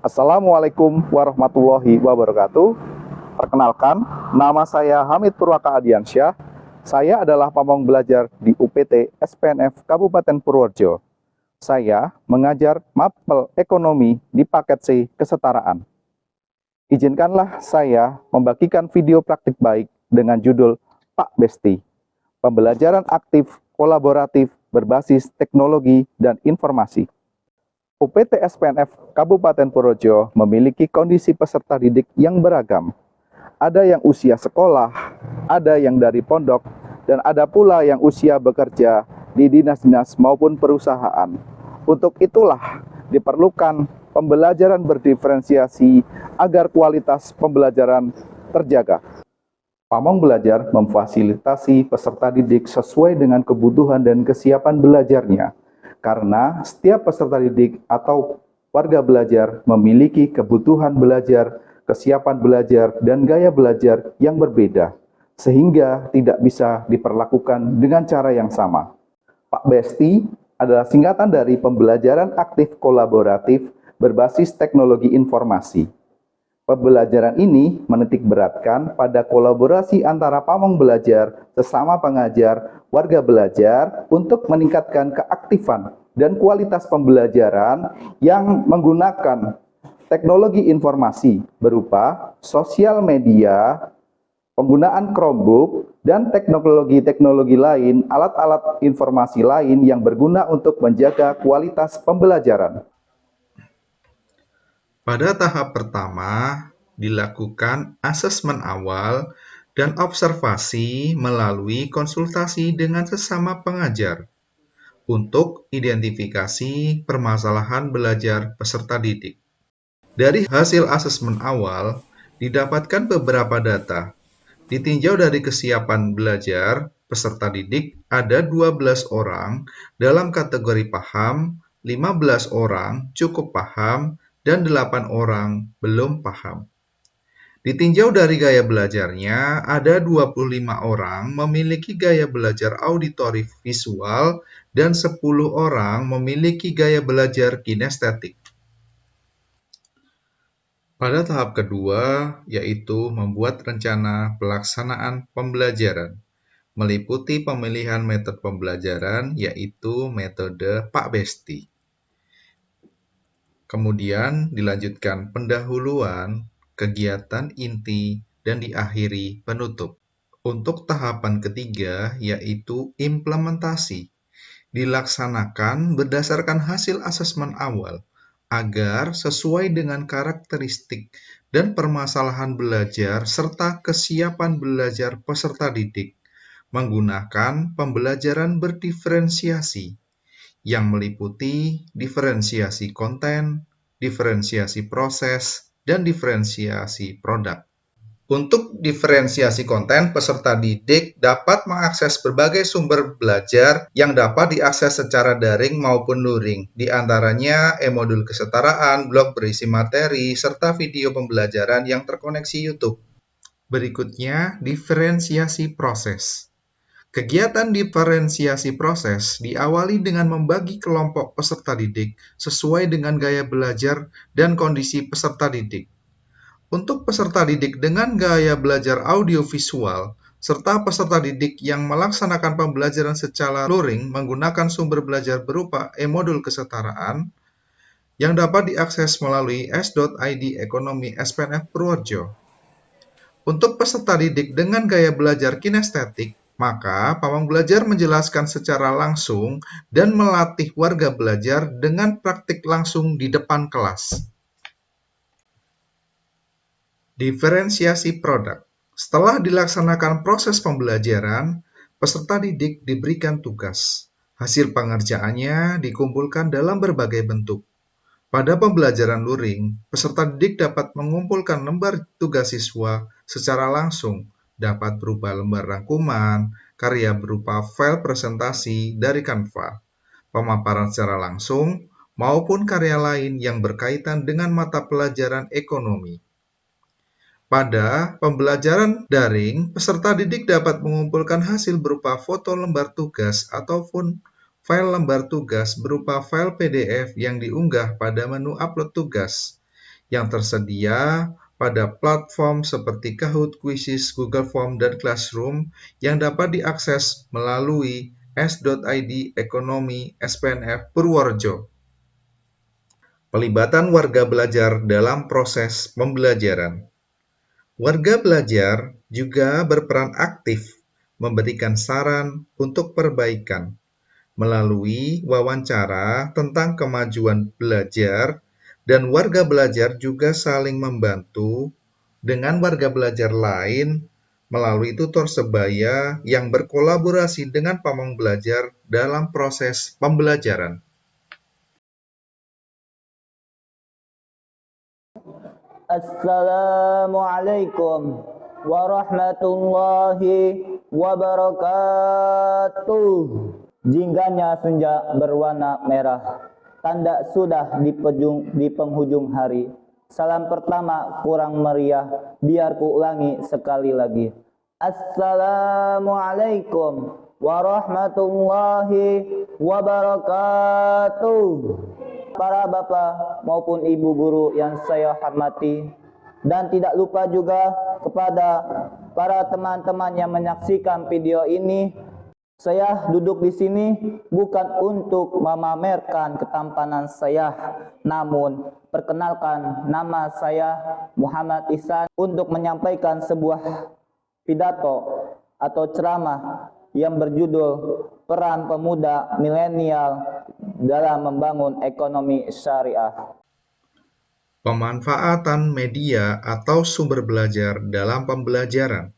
Assalamualaikum warahmatullahi wabarakatuh. Perkenalkan, nama saya Hamid Purwaka Adiansyah. Saya adalah pamong belajar di UPT SPNF Kabupaten Purworejo. Saya mengajar mapel ekonomi di paket C kesetaraan. Izinkanlah saya membagikan video praktik baik dengan judul Pak Besti, pembelajaran aktif kolaboratif berbasis teknologi dan informasi. UPT SPNF Kabupaten Purworejo memiliki kondisi peserta didik yang beragam. Ada yang usia sekolah, ada yang dari pondok, dan ada pula yang usia bekerja di dinas-dinas maupun perusahaan. Untuk itulah diperlukan pembelajaran berdiferensiasi agar kualitas pembelajaran terjaga. Pamong Belajar memfasilitasi peserta didik sesuai dengan kebutuhan dan kesiapan belajarnya. Karena setiap peserta didik atau warga belajar memiliki kebutuhan belajar, kesiapan belajar, dan gaya belajar yang berbeda, sehingga tidak bisa diperlakukan dengan cara yang sama. Pak Besti adalah singkatan dari pembelajaran aktif kolaboratif berbasis teknologi informasi. Pembelajaran ini menitik beratkan pada kolaborasi antara pamong belajar, sesama pengajar, warga belajar untuk meningkatkan keaktifan dan kualitas pembelajaran yang menggunakan teknologi informasi berupa sosial media, penggunaan Chromebook, dan teknologi-teknologi lain, alat-alat informasi lain yang berguna untuk menjaga kualitas pembelajaran. Pada tahap pertama, dilakukan asesmen awal dan observasi melalui konsultasi dengan sesama pengajar untuk identifikasi permasalahan belajar peserta didik. Dari hasil asesmen awal, didapatkan beberapa data. Ditinjau dari kesiapan belajar, peserta didik ada 12 orang dalam kategori paham, 15 orang cukup paham, dan 8 orang belum paham. Ditinjau dari gaya belajarnya, ada 25 orang memiliki gaya belajar auditori visual dan 10 orang memiliki gaya belajar kinestetik. Pada tahap kedua, yaitu membuat rencana pelaksanaan pembelajaran, meliputi pemilihan metode pembelajaran, yaitu metode Pak Besti. Kemudian dilanjutkan pendahuluan, kegiatan inti, dan diakhiri penutup. Untuk tahapan ketiga, yaitu implementasi, dilaksanakan berdasarkan hasil asesmen awal agar sesuai dengan karakteristik dan permasalahan belajar serta kesiapan belajar peserta didik menggunakan pembelajaran berdiferensiasi yang meliputi diferensiasi konten, diferensiasi proses, dan diferensiasi produk. Untuk diferensiasi konten, peserta didik dapat mengakses berbagai sumber belajar yang dapat diakses secara daring maupun luring, di antaranya e-modul kesetaraan, blog berisi materi, serta video pembelajaran yang terkoneksi YouTube. Berikutnya, diferensiasi proses. Kegiatan diferensiasi proses diawali dengan membagi kelompok peserta didik sesuai dengan gaya belajar dan kondisi peserta didik. Untuk peserta didik dengan gaya belajar audiovisual, serta peserta didik yang melaksanakan pembelajaran secara luring menggunakan sumber belajar berupa e-modul kesetaraan yang dapat diakses melalui s.id Ekonomi SPNF Purworejo. Untuk peserta didik dengan gaya belajar kinestetik, maka pamong belajar menjelaskan secara langsung dan melatih warga belajar dengan praktik langsung di depan kelas. Diferensiasi produk. Setelah dilaksanakan proses pembelajaran, peserta didik diberikan tugas. Hasil pengerjaannya dikumpulkan dalam berbagai bentuk. Pada pembelajaran luring, peserta didik dapat mengumpulkan lembar tugas siswa secara langsung, dapat berupa lembar rangkuman, karya berupa file presentasi dari Canva, pemaparan secara langsung, maupun karya lain yang berkaitan dengan mata pelajaran ekonomi. Pada pembelajaran daring, peserta didik dapat mengumpulkan hasil berupa foto lembar tugas ataupun file lembar tugas berupa file PDF yang diunggah pada menu upload tugas. yang tersedia pada platform seperti Kahoot, Quizzes, Google Form, dan Classroom yang dapat diakses melalui s.id Ekonomi SPNF Purworejo. Pelibatan warga belajar dalam proses pembelajaran. Warga belajar juga berperan aktif memberikan saran untuk perbaikan melalui wawancara tentang kemajuan belajar, dan warga belajar juga saling membantu dengan warga belajar lain melalui tutor sebaya yang berkolaborasi dengan pamong belajar dalam proses pembelajaran. Assalamualaikum warahmatullahi wabarakatuh. Jingganya senja berwarna merah, tanda sudah di penghujung hari. Salam pertama kurang meriah, biar ku ulangi sekali lagi. Assalamualaikum warahmatullahi wabarakatuh. Para bapak maupun ibu guru yang saya hormati, dan tidak lupa juga kepada para teman-teman yang menyaksikan video ini. Saya duduk di sini bukan untuk memamerkan ketampanan saya, namun perkenalkan, nama saya Muhammad Ihsan untuk menyampaikan sebuah pidato atau ceramah yang berjudul Peran Pemuda Milenial dalam Membangun Ekonomi Syariah. Pemanfaatan media atau sumber belajar dalam pembelajaran.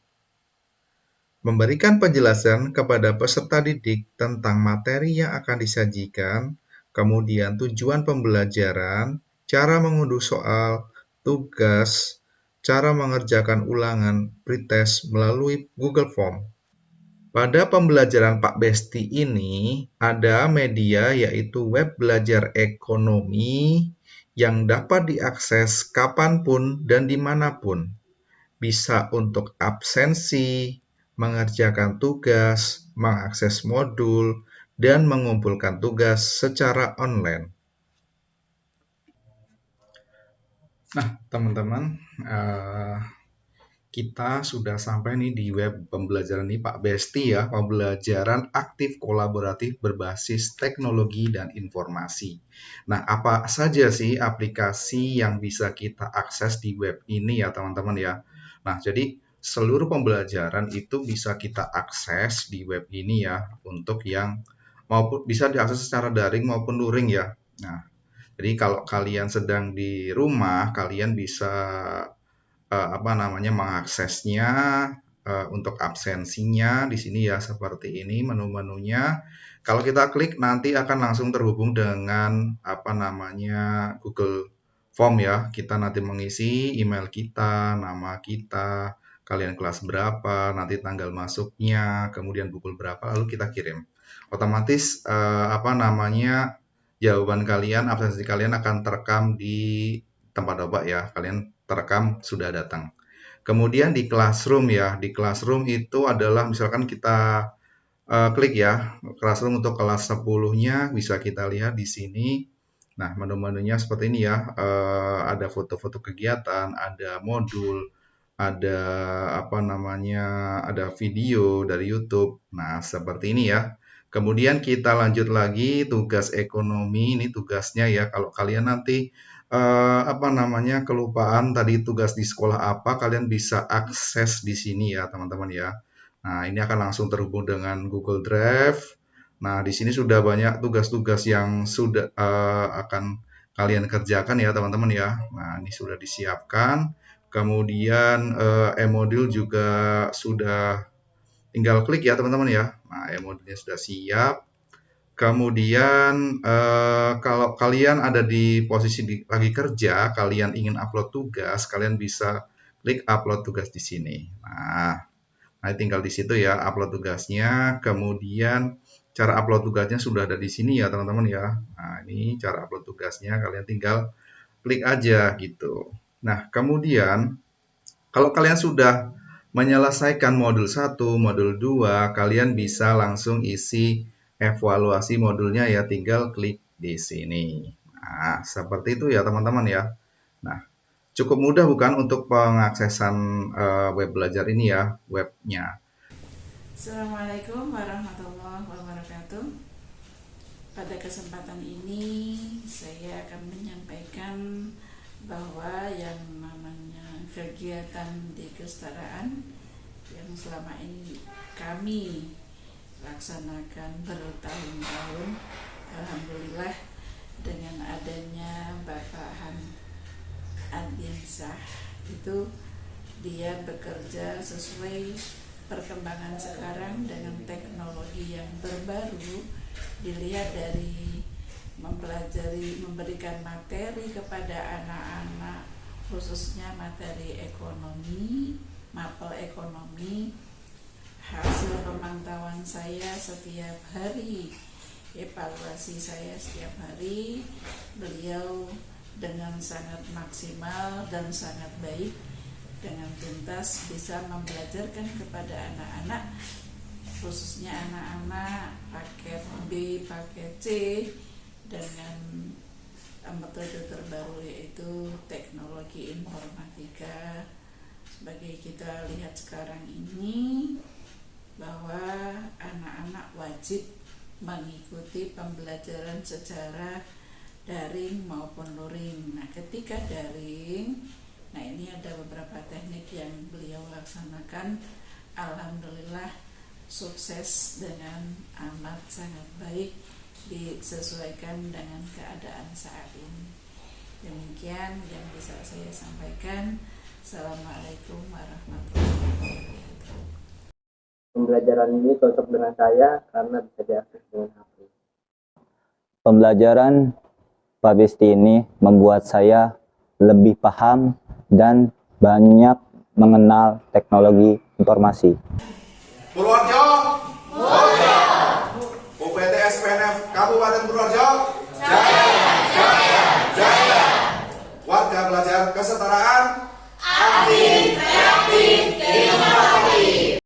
Memberikan penjelasan kepada peserta didik tentang materi yang akan disajikan, kemudian tujuan pembelajaran, cara mengunduh soal, tugas, cara mengerjakan ulangan, pretest melalui Google Form. Pada pembelajaran Pak Besti ini, ada media yaitu web belajar ekonomi yang dapat diakses kapanpun dan dimanapun. Bisa untuk absensi, mengerjakan tugas, mengakses modul, dan mengumpulkan tugas secara online. Nah, teman-teman, kita sudah sampai nih di web pembelajaran ini Pak Besti ya, pembelajaran aktif kolaboratif berbasis teknologi dan informasi. Nah, apa saja sih aplikasi yang bisa kita akses di web ini ya teman-teman ya? Nah, jadi seluruh pembelajaran itu bisa kita akses di web ini ya, untuk yang maupun bisa diakses secara daring maupun luring ya. Nah, jadi kalau kalian sedang di rumah, kalian bisa mengaksesnya untuk absensinya di sini ya seperti ini menu-menunya. Kalau kita klik nanti akan langsung terhubung dengan Google Form ya. Kita nanti mengisi email kita, nama kita, kalian kelas berapa, nanti tanggal masuknya, kemudian pukul berapa lalu kita kirim. Otomatis jawaban kalian, absensi kalian akan terekam di tempat bapak ya. Kalian terekam sudah datang. Kemudian di Classroom ya, di Classroom itu adalah misalkan kita klik ya, Classroom untuk kelas 10-nya bisa kita lihat di sini. Nah, menu-menunya seperti ini ya, ada foto-foto kegiatan, ada modul, ada ada video dari YouTube. Nah, seperti ini ya. Kemudian kita lanjut lagi tugas ekonomi, ini tugasnya ya. Kalau kalian nanti kelupaan tadi tugas di sekolah apa, kalian bisa akses di sini ya teman-teman ya. Nah, ini akan langsung terhubung dengan Google Drive. Nah, di sini sudah banyak tugas-tugas yang sudah akan kalian kerjakan ya teman-teman ya. Nah, ini sudah disiapkan. Kemudian e-modul juga sudah tinggal klik ya teman-teman ya. Nah, e-modulnya sudah siap. Kemudian kalau kalian ada di posisi lagi kerja, kalian ingin upload tugas, kalian bisa klik upload tugas di sini. Nah, tinggal di situ ya upload tugasnya. Kemudian cara upload tugasnya sudah ada di sini ya teman-teman ya. Nah, ini cara upload tugasnya, kalian tinggal klik aja gitu. Nah, kemudian kalau kalian sudah menyelesaikan modul 1, modul 2, kalian bisa langsung isi evaluasi modulnya ya, tinggal klik di sini. Nah, seperti itu ya teman-teman ya. Nah, Cukup mudah bukan untuk pengaksesan web belajar ini ya, webnya. Assalamualaikum warahmatullahi wabarakatuh. Pada kesempatan ini saya akan menyampaikan bahwa yang namanya kegiatan di kesetaraan yang selama ini kami laksanakan bertahun-tahun, alhamdulillah dengan adanya Bapak Ardiansyah itu dia bekerja sesuai perkembangan sekarang dengan teknologi yang terbaru, dilihat dari memberikan materi kepada anak-anak, khususnya materi ekonomi, mapel ekonomi. Hasil pemantauan saya setiap hari, evaluasi saya setiap hari, beliau dengan sangat maksimal dan sangat baik, dengan tuntas bisa membelajarkan kepada anak-anak, khususnya anak-anak paket B, paket C, dengan metode terbaru yaitu teknologi informatika. Sebagai kita lihat sekarang ini bahwa anak-anak wajib mengikuti pembelajaran secara daring maupun luring. Nah, ketika daring, nah ini ada beberapa teknik yang beliau laksanakan. Alhamdulillah sukses dengan amat sangat baik, disesuaikan dengan keadaan saat ini. Demikian yang bisa saya sampaikan. Assalamualaikum warahmatullahi wabarakatuh. Pembelajaran ini cocok dengan saya karena bisa diakses dengan HP. Pembelajaran Pak Besti ini membuat saya lebih paham dan banyak mengenal teknologi informasi. Purworejo, UPT SPNF Kabupaten Purworejo, jaya. Warga belajar kesetaraan, aktif.